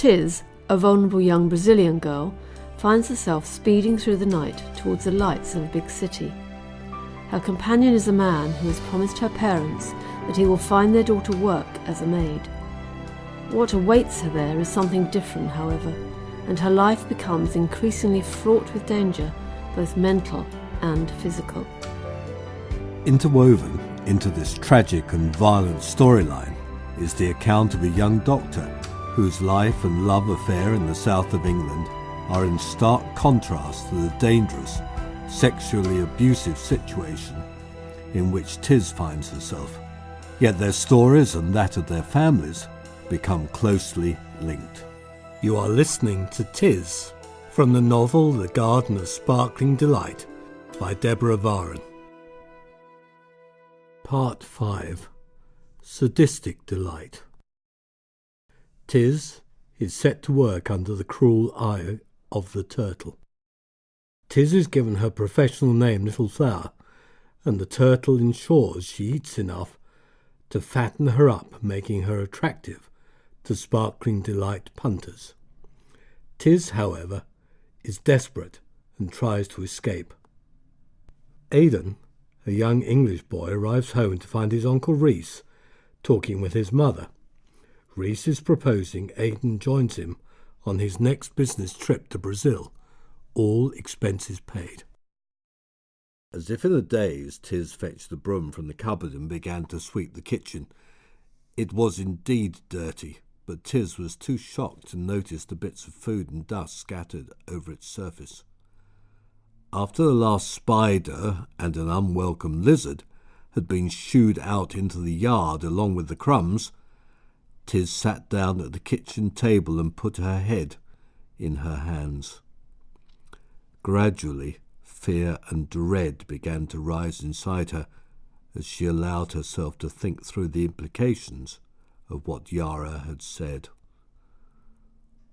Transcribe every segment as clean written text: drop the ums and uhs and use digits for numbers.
Tiz, a vulnerable young Brazilian girl, finds herself speeding through the night towards the lights of a big city. Her companion is a man who has promised her parents that he will find their daughter work as a maid. What awaits her there is something different, however, and her life becomes increasingly fraught with danger, both mental and physical. Interwoven into this tragic and violent storyline is the account of a young doctor whose life and love affair in the south of England are in stark contrast to the dangerous, sexually abusive situation in which Tiz finds herself. Yet their stories and that of their families become closely linked. You are listening to Tiz from the novel The Garden of Sparkling Delight by Deborah Vaughan. Part 5. Sadistic Delight. Tiz is set to work under the cruel eye of the turtle. Tiz is given her professional name Little Flower, and the turtle ensures she eats enough to fatten her up, making her attractive to Sparkling Delight punters. Tiz, however, is desperate and tries to escape. Aidan, a young English boy, arrives home to find his uncle Rhys talking with his mother. Rhys is proposing Aidan joins him on his next business trip to Brazil, all expenses paid. As if in a daze, Tiz fetched the broom from the cupboard and began to sweep the kitchen. It was indeed dirty, but Tiz was too shocked to notice the bits of food and dust scattered over its surface. After the last spider and an unwelcome lizard had been shooed out into the yard along with the crumbs, Tiz sat down at the kitchen table and put her head in her hands. Gradually, fear and dread began to rise inside her as she allowed herself to think through the implications of what Yara had said.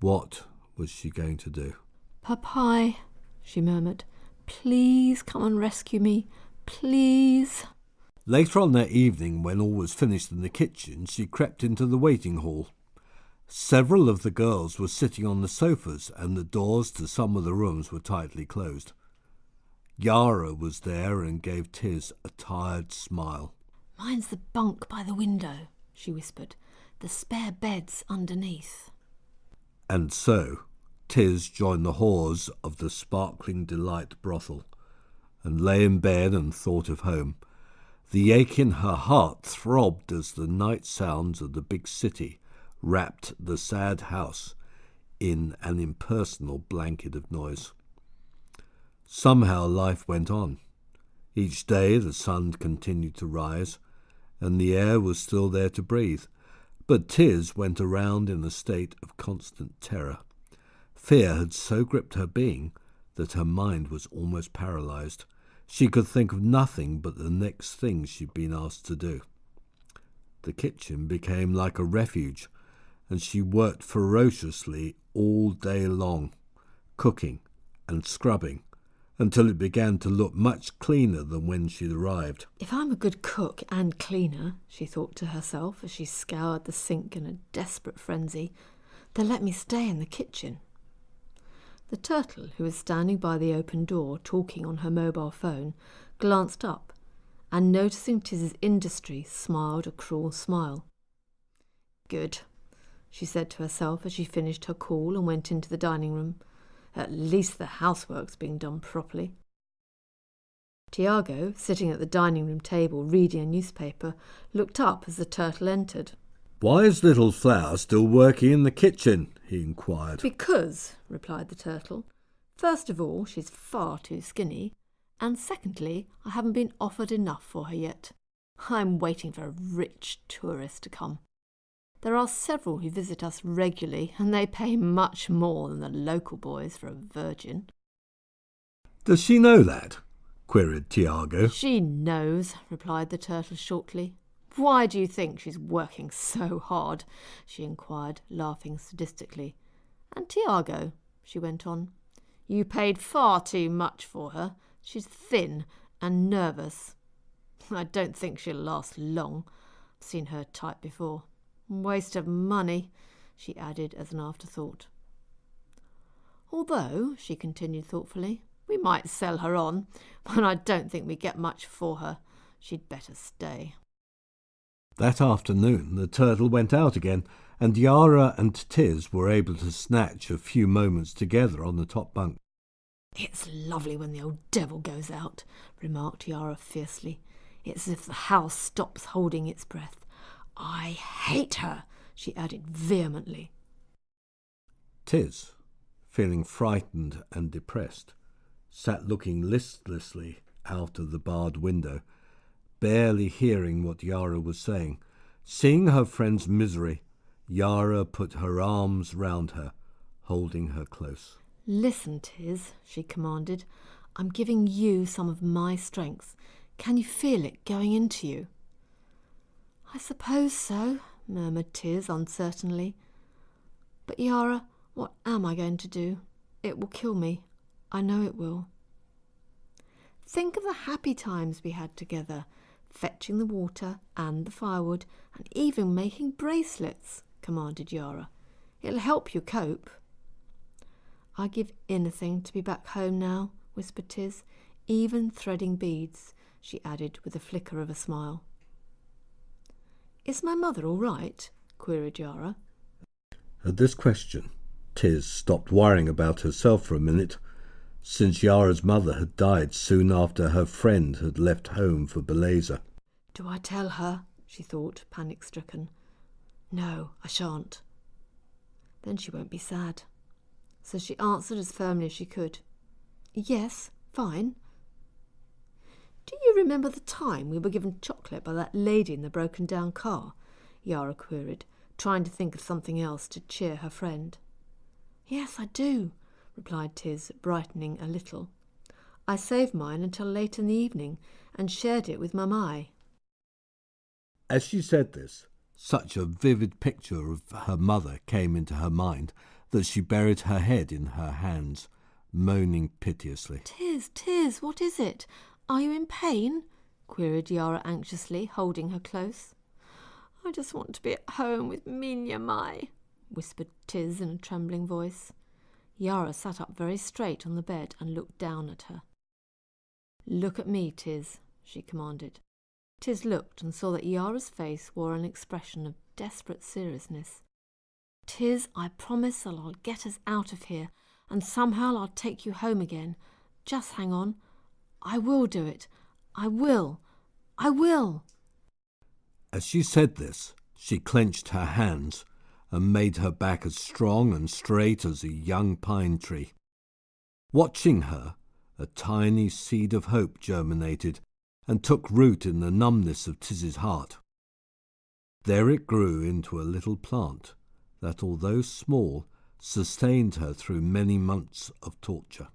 What was she going to do? "Papai," she murmured, "please come and rescue me, please." Later on that evening, when all was finished in the kitchen, she crept into the waiting hall. Several of the girls were sitting on the sofas, and the doors to some of the rooms were tightly closed. Yara was there and gave Tiz a tired smile. "Mine's the bunk by the window," she whispered. "The spare bed's underneath." And so Tiz joined the whores of the Sparkling Delight brothel, and lay in bed and thought of home. The ache in her heart throbbed as the night sounds of the big city wrapped the sad house in an impersonal blanket of noise. Somehow life went on. Each day the sun continued to rise, and the air was still there to breathe. But Tiz went around in a state of constant terror. Fear had so gripped her being that her mind was almost paralyzed. She could think of nothing but the next thing she'd been asked to do. The kitchen became like a refuge, and she worked ferociously all day long, cooking and scrubbing, until it began to look much cleaner than when she'd arrived. "If I'm a good cook and cleaner," she thought to herself as she scoured the sink in a desperate frenzy, "they'll let me stay in the kitchen." The turtle, who was standing by the open door talking on her mobile phone, glanced up and, noticing Tiz's industry, smiled a cruel smile. "Good," she said to herself as she finished her call and went into the dining room. "At least the housework's being done properly." Tiago, sitting at the dining room table reading a newspaper, looked up as the turtle entered. "Why is Little Flower still working in the kitchen?" he inquired. "Because," replied the turtle, "first of all, she's far too skinny, and secondly, I haven't been offered enough for her yet. I'm waiting for a rich tourist to come. There are several who visit us regularly, and they pay much more than the local boys for a virgin." "Does she know that?" queried Tiago. "She knows," replied the turtle shortly. "Why do you think she's working so hard?" she inquired, laughing sadistically. "And Tiago," she went on, "you paid far too much for her. She's thin and nervous. I don't think she'll last long. I've seen her type before. Waste of money. she added as an afterthought. Although, she continued thoughtfully, we might sell her on, but I don't think we get much for her. She'd better stay. That afternoon the turtle went out again, and Yara and Tiz were able to snatch a few moments together on the top bunk. It's lovely when the old devil goes out, remarked Yara fiercely. It's as if the house stops holding its breath. I hate her, she added vehemently. Tiz, feeling frightened and depressed, sat looking listlessly out of the barred window, barely hearing what Yara was saying. Seeing her friend's misery, Yara put her arms round her, holding her close. Listen, Tiz, she commanded. I'm giving you some of my strength. Can you feel it going into you? I suppose so, murmured Tiz uncertainly. But Yara, what am I going to do? It will kill me. I know it will. Think of the happy times we had together, fetching the water and the firewood, and even making bracelets, commanded Yara. It'll help you cope. I'd give anything to be back home now, whispered Tiz, even threading beads, she added with a flicker of a smile. Is my mother all right? Queried Yara. At this question, Tiz stopped worrying about herself for a minute, since Yara's mother had died soon after her friend had left home for Belize. Do I tell her? She thought, panic-stricken. No, I shan't. Then she won't be sad. So she answered as firmly as she could. Yes, fine. Do you remember the time we were given chocolate by that lady in the broken-down car? Yara queried, trying to think of something else to cheer her friend. Yes, I do, replied Tiz, brightening a little. I saved mine until late in the evening and shared it with Mamai. As she said this, such a vivid picture of her mother came into her mind that she buried her head in her hands, moaning piteously. Tiz, what is it? Are you in pain? Queried Yara anxiously, holding her close. I just want to be at home with Minya Mai, whispered Tiz in a trembling voice. Yara sat up very straight on the bed and looked down at her. Look at me, Tiz, she commanded. Tiz looked and saw that Yara's face wore an expression of desperate seriousness. Tiz, I promise that I'll get us out of here, and somehow I'll take you home again. Just hang on. I will do it. I will. I will. As she said this, she clenched her hands and made her back as strong and straight as a young pine tree. Watching her, a tiny seed of hope germinated and took root in the numbness of Tiz's heart. There it grew into a little plant that, although small, sustained her through many months of torture.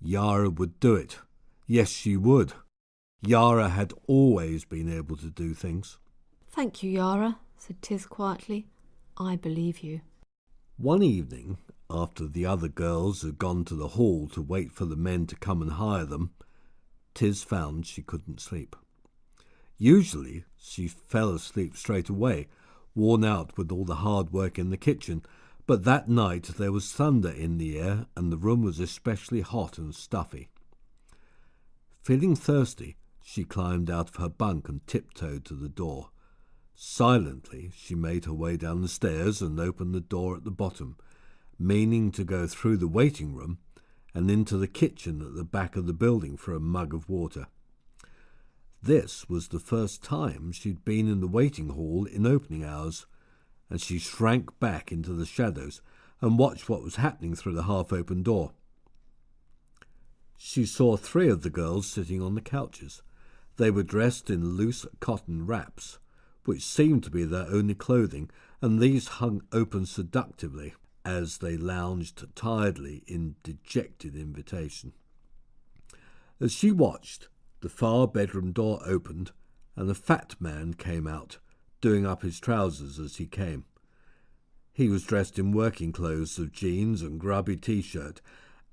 Yara would do it. Yes, she would. Yara had always been able to do things. Thank you, Yara, said Tiz quietly. I believe you. One evening, after the other girls had gone to the hall to wait for the men to come and hire them, Tiz found she couldn't sleep. Usually she fell asleep straight away, worn out with all the hard work in the kitchen, but that night there was thunder in the air and the room was especially hot and stuffy. Feeling thirsty, she climbed out of her bunk and tiptoed to the door. Silently she made her way down the stairs and opened the door at the bottom, meaning to go through the waiting room and into the kitchen at the back of the building for a mug of water. This was the first time she'd been in the waiting hall in opening hours, and she shrank back into the shadows and watched what was happening through the half-open door. She saw 3 of the girls sitting on the couches. They were dressed in loose cotton wraps, which seemed to be their only clothing, and these hung open seductively as they lounged tiredly in dejected invitation. As she watched, the far bedroom door opened, and a fat man came out, doing up his trousers as he came. He was dressed in working clothes of jeans and grubby t-shirt,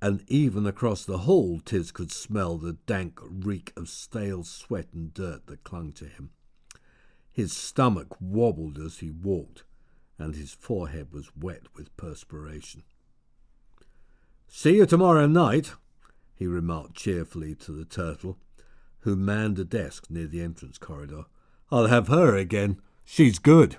and even across the hall Tiz could smell the dank reek of stale sweat and dirt that clung to him. His stomach wobbled as he walked, and his forehead was wet with perspiration. "See you tomorrow night," he remarked cheerfully to the turtle, who manned a desk near the entrance corridor. "I'll have her again. She's good."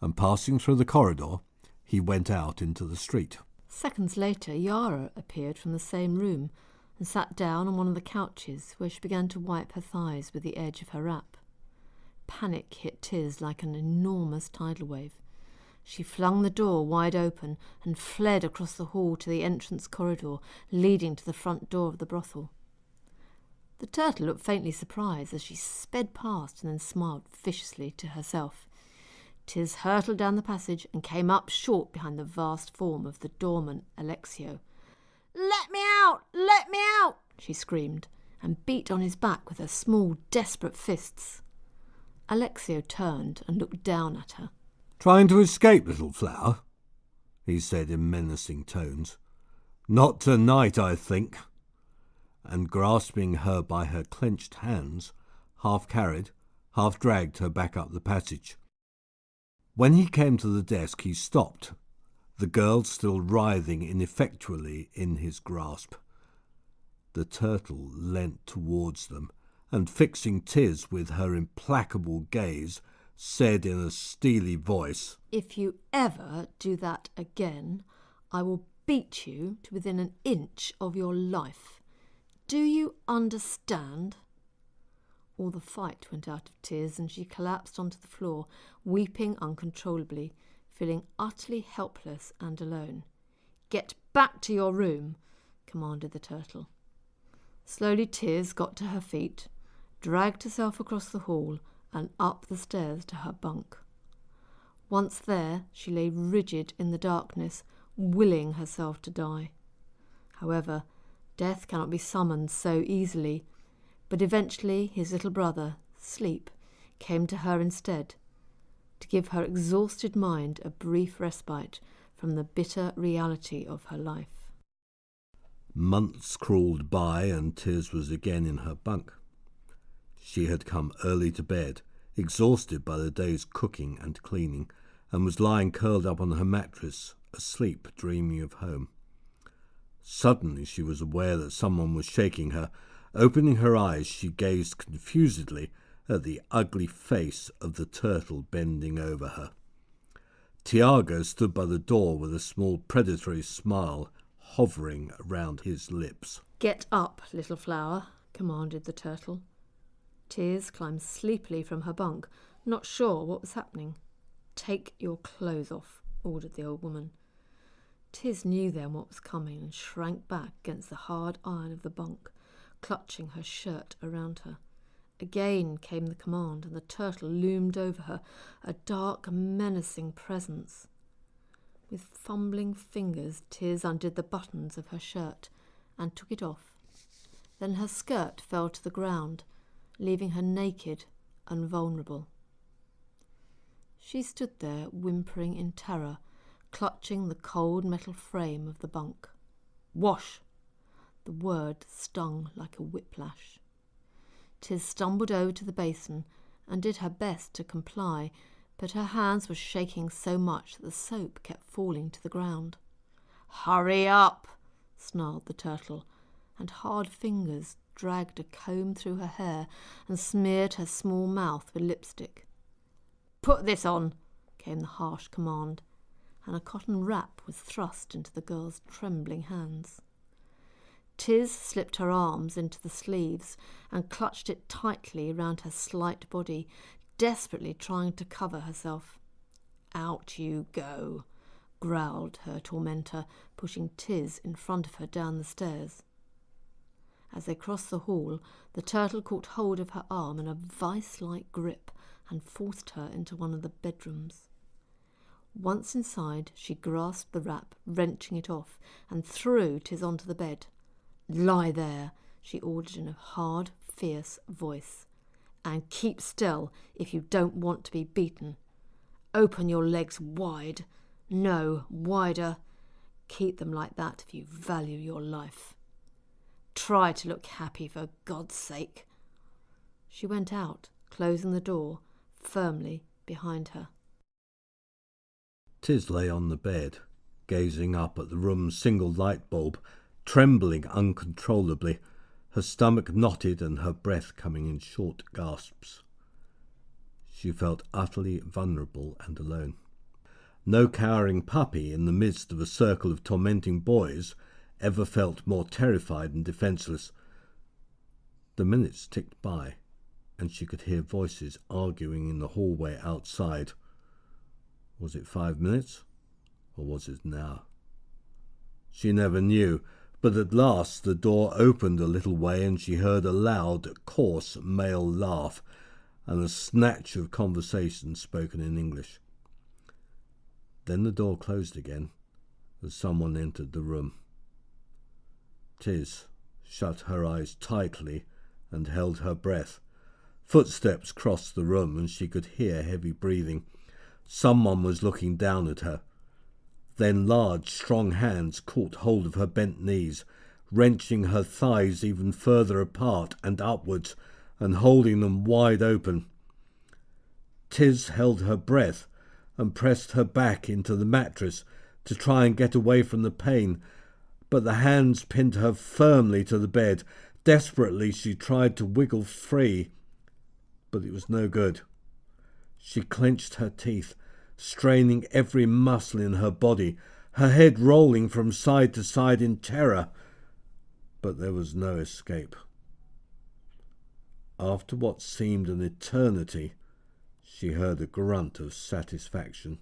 And passing through the corridor, he went out into the street. Seconds later, Yara appeared from the same room and sat down on one of the couches, where she began to wipe her thighs with the edge of her wrap. Panic hit Tiz like an enormous tidal wave. She flung the door wide open and fled across the hall to the entrance corridor leading to the front door of the brothel. The turtle looked faintly surprised as she sped past and then smiled viciously to herself. Tiz hurtled down the passage and came up short behind the vast form of the doorman Alexio. "Let me out! Let me out!" she screamed, and beat on his back with her small, desperate fists. Alexio turned and looked down at her. "Trying to escape, little flower?" he said in menacing tones. "Not tonight, I think." And grasping her by her clenched hands, half carried, half dragged her back up the passage. When he came to the desk, he stopped, the girl still writhing ineffectually in his grasp. The turtle leant towards them, and fixing Tiz with her implacable gaze, said in a steely voice, "If you ever do that again, I will beat you to within an inch of your life. Do you understand?" All the fight went out of Tiz, and she collapsed onto the floor, weeping uncontrollably, feeling utterly helpless and alone. "Get back to your room," commanded the turtle. Slowly Tiz got to her feet, dragged herself across the hall and up the stairs to her bunk. Once there, she lay rigid in the darkness, willing herself to die. However, death cannot be summoned so easily, but eventually his little brother, Sleep, came to her instead, to give her exhausted mind a brief respite from the bitter reality of her life. Months crawled by and Tiz was again in her bunk. She had come early to bed, exhausted by the day's cooking and cleaning, and was lying curled up on her mattress, asleep, dreaming of home. Suddenly she was aware that someone was shaking her. Opening her eyes, she gazed confusedly at the ugly face of the turtle bending over her. Tiago stood by the door with a small predatory smile hovering around his lips. "Get up, little flower," commanded the turtle. Tiz climbed sleepily from her bunk, not sure what was happening. "Take your clothes off," ordered the old woman. Tiz knew then what was coming and shrank back against the hard iron of the bunk, clutching her shirt around her. Again came the command, and the turtle loomed over her, a dark, menacing presence. With fumbling fingers, Tiz undid the buttons of her shirt and took it off. Then her skirt fell to the ground, leaving her naked and vulnerable. She stood there, whimpering in terror, clutching the cold metal frame of the bunk. "Wash!" The word stung like a whiplash. Tiz stumbled over to the basin and did her best to comply, but her hands were shaking so much that the soap kept falling to the ground. "Hurry up!" snarled the turtle, and hard fingers dragged a comb through her hair and smeared her small mouth with lipstick. "Put this on," came the harsh command, and a cotton wrap was thrust into the girl's trembling hands. Tiz slipped her arms into the sleeves and clutched it tightly round her slight body, desperately trying to cover herself. "Out you go," growled her tormentor, pushing Tiz in front of her down the stairs. As they crossed the hall, the turtle caught hold of her arm in a vice-like grip and forced her into one of the bedrooms. Once inside, she grasped the wrap, wrenching it off, and threw Tiz onto the bed. "Lie there," she ordered in a hard, fierce voice, "and keep still if you don't want to be beaten. Open your legs wide. No, wider. Keep them like that if you value your life. Try to look happy, for God's sake." She went out, closing the door firmly behind her. Tiz lay on the bed, gazing up at the room's single light bulb, trembling uncontrollably, her stomach knotted and her breath coming in short gasps. She felt utterly vulnerable and alone. No cowering puppy in the midst of a circle of tormenting boys ever felt more terrified and defenceless. The minutes ticked by, and she could hear voices arguing in the hallway outside. Was it 5 minutes, or was it an hour? She never knew, but at last the door opened a little way and she heard a loud, coarse male laugh and a snatch of conversation spoken in English. Then the door closed again as someone entered the room. Tiz shut her eyes tightly and held her breath. Footsteps crossed the room and she could hear heavy breathing. Someone was looking down at her. Then large, strong hands caught hold of her bent knees, wrenching her thighs even further apart and upwards, and holding them wide open. Tiz held her breath and pressed her back into the mattress to try and get away from the pain, but the hands pinned her firmly to the bed. Desperately she tried to wiggle free, but it was no good. She clenched her teeth, straining every muscle in her body, her head rolling from side to side in terror. But there was no escape. After what seemed an eternity, she heard a grunt of satisfaction,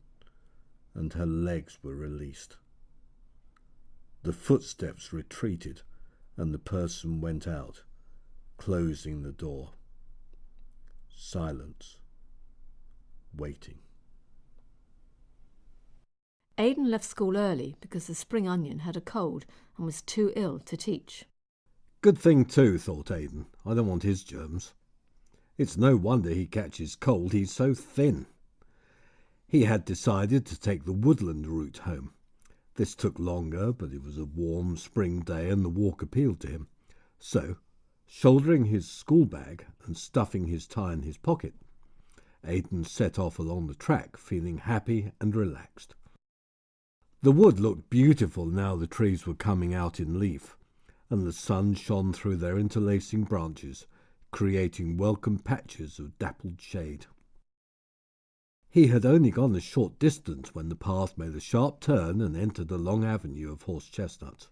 and her legs were released. The footsteps retreated, and the person went out, closing the door. Silence. Waiting. Aidan left school early because the spring onion had a cold and was too ill to teach. Good thing too, thought Aidan. I don't want his germs. It's no wonder he catches cold, he's so thin. He had decided to take the woodland route home. This took longer, but it was a warm spring day and the walk appealed to him. So, shouldering his school bag and stuffing his tie in his pocket, Aidan set off along the track, feeling happy and relaxed. The wood looked beautiful now the trees were coming out in leaf, and the sun shone through their interlacing branches, creating welcome patches of dappled shade. He had only gone a short distance when the path made a sharp turn and entered a long avenue of horse chestnuts.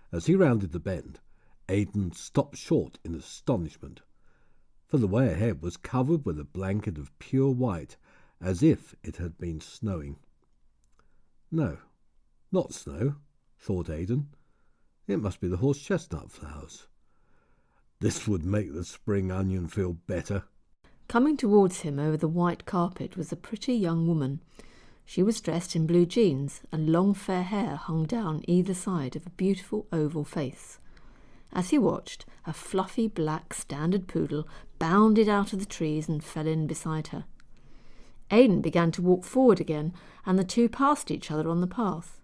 As he rounded the bend, Aidan stopped short in astonishment, for the way ahead was covered with a blanket of pure white, as if it had been snowing. No, not snow, thought Aidan. It must be the horse-chestnut flowers. This would make the spring onion feel better. Coming towards him over the white carpet was a pretty young woman. She was dressed in blue jeans, and long fair hair hung down either side of a beautiful oval face. As he watched, a fluffy black standard poodle bounded out of the trees and fell in beside her. Aidan began to walk forward again, and the two passed each other on the path.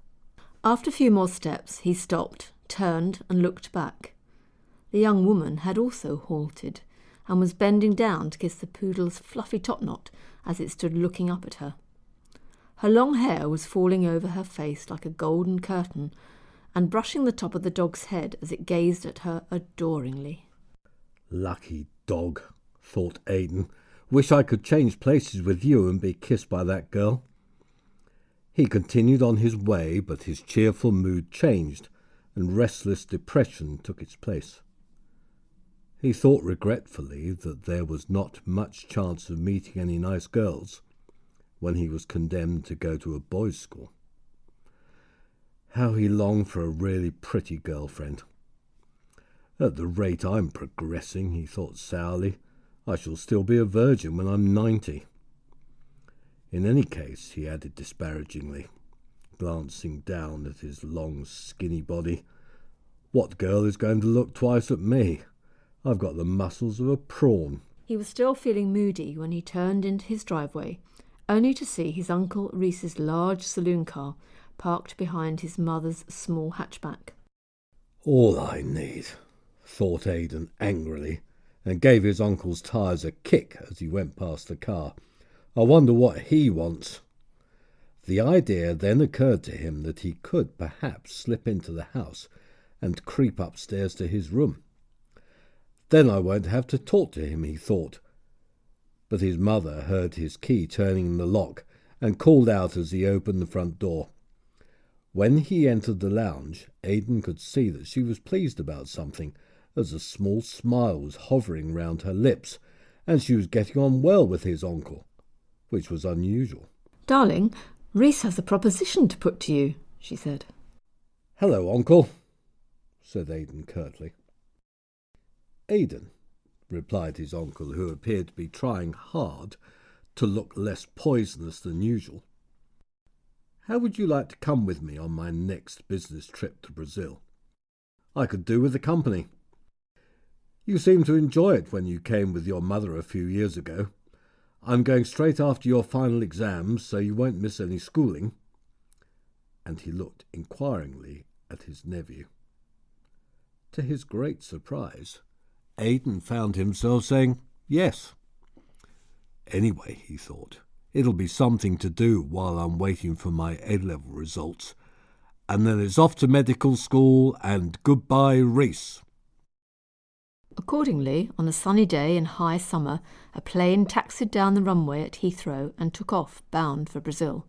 After a few more steps, he stopped, turned, and looked back. The young woman had also halted, and was bending down to kiss the poodle's fluffy topknot as it stood looking up at her. Her long hair was falling over her face like a golden curtain, and brushing the top of the dog's head as it gazed at her adoringly. Lucky dog, thought Aidan. Wish I could change places with you and be kissed by that girl. He continued on his way, but his cheerful mood changed, and restless depression took its place. He thought regretfully that there was not much chance of meeting any nice girls when he was condemned to go to a boys' school. How he longed for a really pretty girlfriend. At the rate I'm progressing, he thought sourly, I shall still be a virgin when I'm 90. In any case, he added disparagingly, glancing down at his long, skinny body, what girl is going to look twice at me? I've got the muscles of a prawn. He was still feeling moody when he turned into his driveway, only to see his uncle Rhys's large saloon car parked behind his mother's small hatchback. All I need, thought Aidan angrily, and gave his uncle's tyres a kick as he went past the car. I wonder what he wants. The idea then occurred to him that he could perhaps slip into the house and creep upstairs to his room. Then I won't have to talk to him, he thought. But his mother heard his key turning in the lock and called out as he opened the front door. When he entered the lounge, Aidan could see that she was pleased about something, as a small smile was hovering round her lips, and she was getting on well with his uncle, which was unusual. "Darling, Rhys has a proposition to put to you," she said. "Hello, uncle," said Aidan curtly. "Aidan," replied his uncle, who appeared to be trying hard to look less poisonous than usual. "How would you like to come with me on my next business trip to Brazil? I could do with the company. You seemed to enjoy it when you came with your mother a few years ago. I'm going straight after your final exams, so you won't miss any schooling." And he looked inquiringly at his nephew. To his great surprise, Aidan found himself saying yes. Anyway, he thought, it'll be something to do while I'm waiting for my A-level results. And then it's off to medical school and goodbye, Rhys. Accordingly, on a sunny day in high summer, a plane taxied down the runway at Heathrow and took off, bound for Brazil.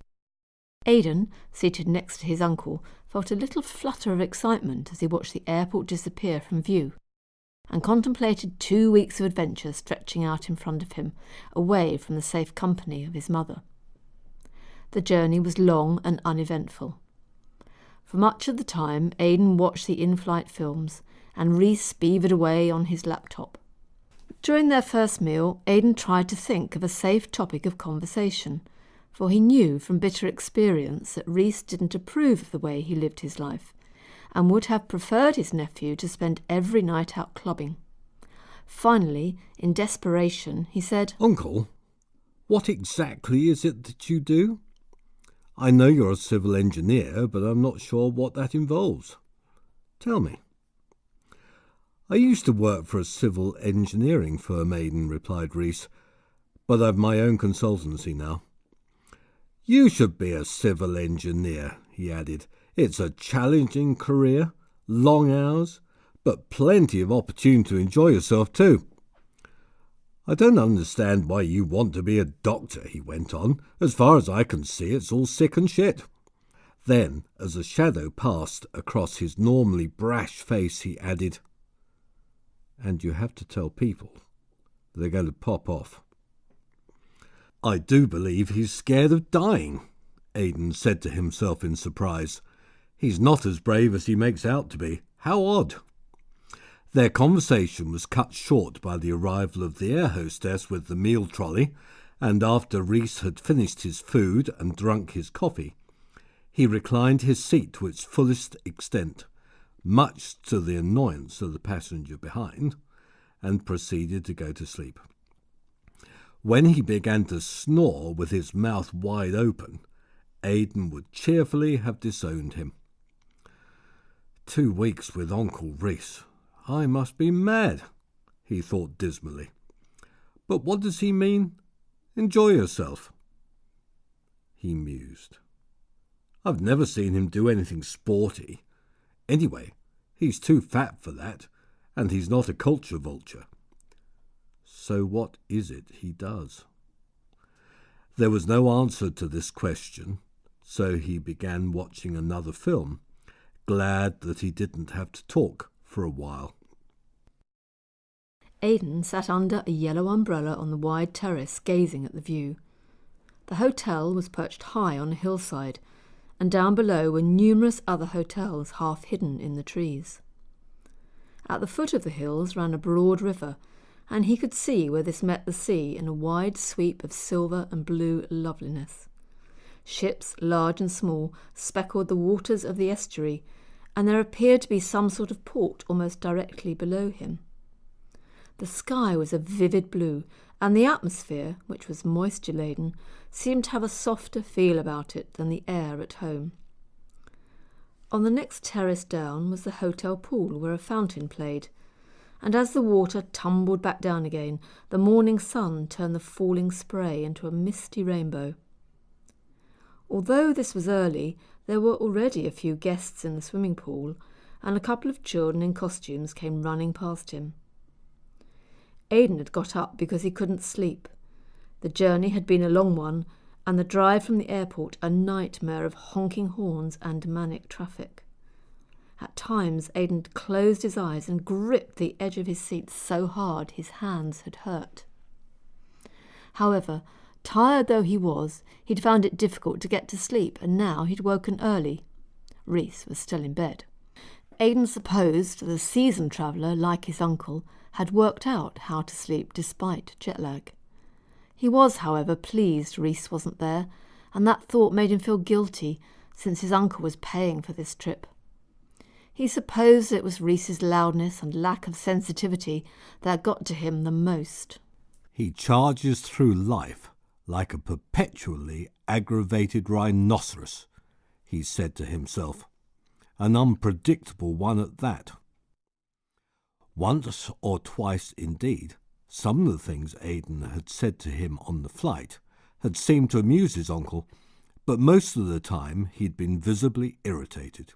Aidan, seated next to his uncle, felt a little flutter of excitement as he watched the airport disappear from view, and contemplated 2 weeks of adventure stretching out in front of him, away from the safe company of his mother. The journey was long and uneventful. For much of the time, Aidan watched the in-flight films, and Rhys beavered away on his laptop. During their first meal, Aidan tried to think of a safe topic of conversation, for he knew from bitter experience that Rhys didn't approve of the way he lived his life, and would have preferred his nephew to spend every night out clubbing. Finally, in desperation, he said, "Uncle, what exactly is it that you do? I know you're a civil engineer, but I'm not sure what that involves. Tell me." "I used to work for a civil engineering firm," Aidan replied Rhys, "but I've my own consultancy now." "You should be a civil engineer," he added. "It's a challenging career, long hours, but plenty of opportunity to enjoy yourself too." "I don't understand why you want to be a doctor," he went on. "As far as I can see, it's all sick and shit." Then, as a shadow passed across his normally brash face, he added, "And you have to tell people they're going to pop off." "I do believe he's scared of dying," Aidan said to himself in surprise. "He's not as brave as he makes out to be. How odd." Their conversation was cut short by the arrival of the air hostess with the meal trolley, and after Rhys had finished his food and drunk his coffee, he reclined his seat to its fullest extent, much to the annoyance of the passenger behind, and proceeded to go to sleep. When he began to snore with his mouth wide open, Aidan would cheerfully have disowned him. 2 weeks with Uncle Rhys. I must be mad, he thought dismally. But what does he mean? Enjoy yourself. He mused. I've never seen him do anything sporty. Anyway, he's too fat for that, and he's not a culture vulture. So what is it he does? There was no answer to this question, so he began watching another film, glad that he didn't have to talk for a while. Aidan sat under a yellow umbrella on the wide terrace, gazing at the view. The hotel was perched high on a hillside, and down below were numerous other hotels half hidden in the trees. At the foot of the hills ran a broad river, and he could see where this met the sea in a wide sweep of silver and blue loveliness. Ships, large and small, speckled the waters of the estuary, and there appeared to be some sort of port almost directly below him. The sky was a vivid blue, and the atmosphere, which was moisture-laden, seemed to have a softer feel about it than the air at home. On the next terrace down was the hotel pool where a fountain played, and as the water tumbled back down again, the morning sun turned the falling spray into a misty rainbow. Although this was early, there were already a few guests in the swimming pool, and a couple of children in costumes came running past him. Aidan had got up because he couldn't sleep. The journey had been a long one, and the drive from the airport a nightmare of honking horns and manic traffic. At times Aidan closed his eyes and gripped the edge of his seat so hard his hands had hurt. However, tired though he was, he'd found it difficult to get to sleep, and now he'd woken early. Rhys was still in bed. Aidan supposed the seasoned traveller, like his uncle, had worked out how to sleep despite jet lag. He was, however, pleased Rhys wasn't there, and that thought made him feel guilty, since his uncle was paying for this trip. He supposed it was Rhys's loudness and lack of sensitivity that got to him the most. He charges through life like a perpetually aggravated rhinoceros, he said to himself, an unpredictable one at that. Once or twice indeed, some of the things Aidan had said to him on the flight had seemed to amuse his uncle, but most of the time he'd been visibly irritated.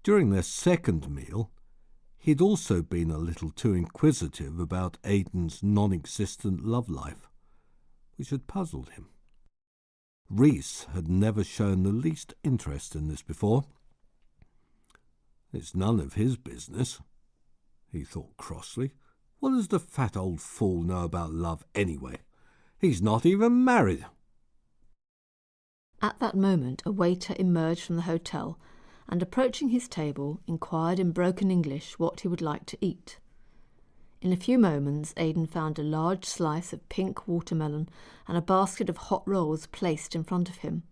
During their second meal, he'd also been a little too inquisitive about Aidan's non-existent love life, which had puzzled him. Rhys had never shown the least interest in this before. It's none of his business, he thought crossly. What does the fat old fool know about love anyway? He's not even married. At that moment a waiter emerged from the hotel and, approaching his table, inquired in broken English what he would like to eat. In a few moments Aidan found a large slice of pink watermelon and a basket of hot rolls placed in front of him.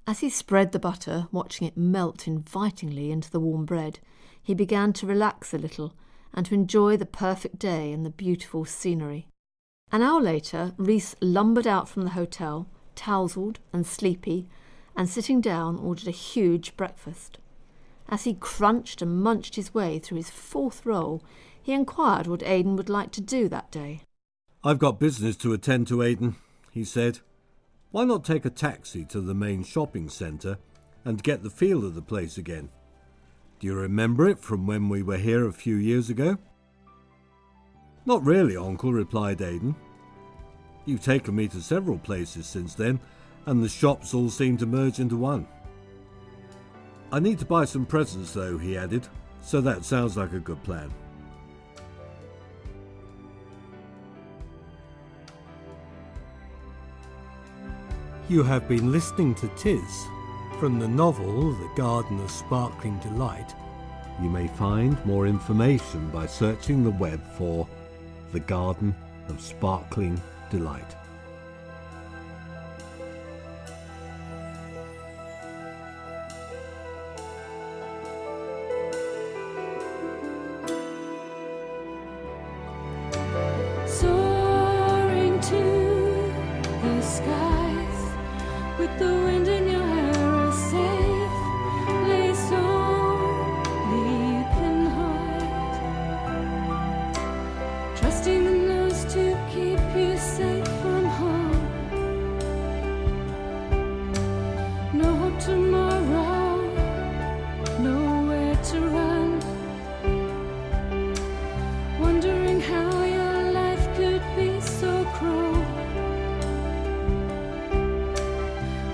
As he spread the butter, watching it melt invitingly into the warm bread, he began to relax a little and to enjoy the perfect day and the beautiful scenery. An hour later, Rhys lumbered out from the hotel, tousled and sleepy, and sitting down ordered a huge breakfast. As he crunched and munched his way through his fourth roll, he inquired what Aidan would like to do that day. I've got business to attend to, Aidan, he said. Why not take a taxi to the main shopping centre and get the feel of the place again? Do you remember it from when we were here a few years ago? Not really, Uncle, replied Aidan. You've taken me to several places since then, and the shops all seem to merge into one. I need to buy some presents though, he added, so that sounds like a good plan. You have been listening to Tiz from the novel The Garden of Sparkling Delight. You may find more information by searching the web for The Garden of Sparkling Delight. Soaring to the skies with the wind in your hair, is safe. Lay so deep and hard, trusting the nose to keep you safe from harm. No hope tomorrow, nowhere to run, wondering how your life could be so cruel.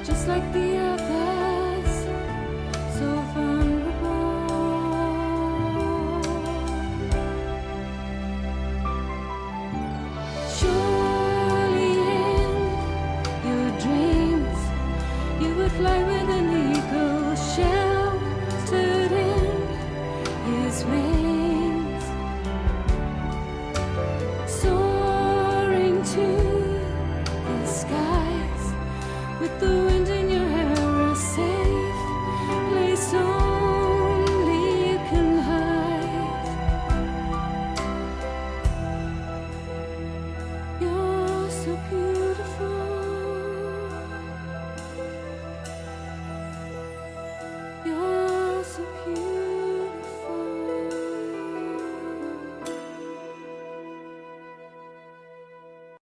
Just like the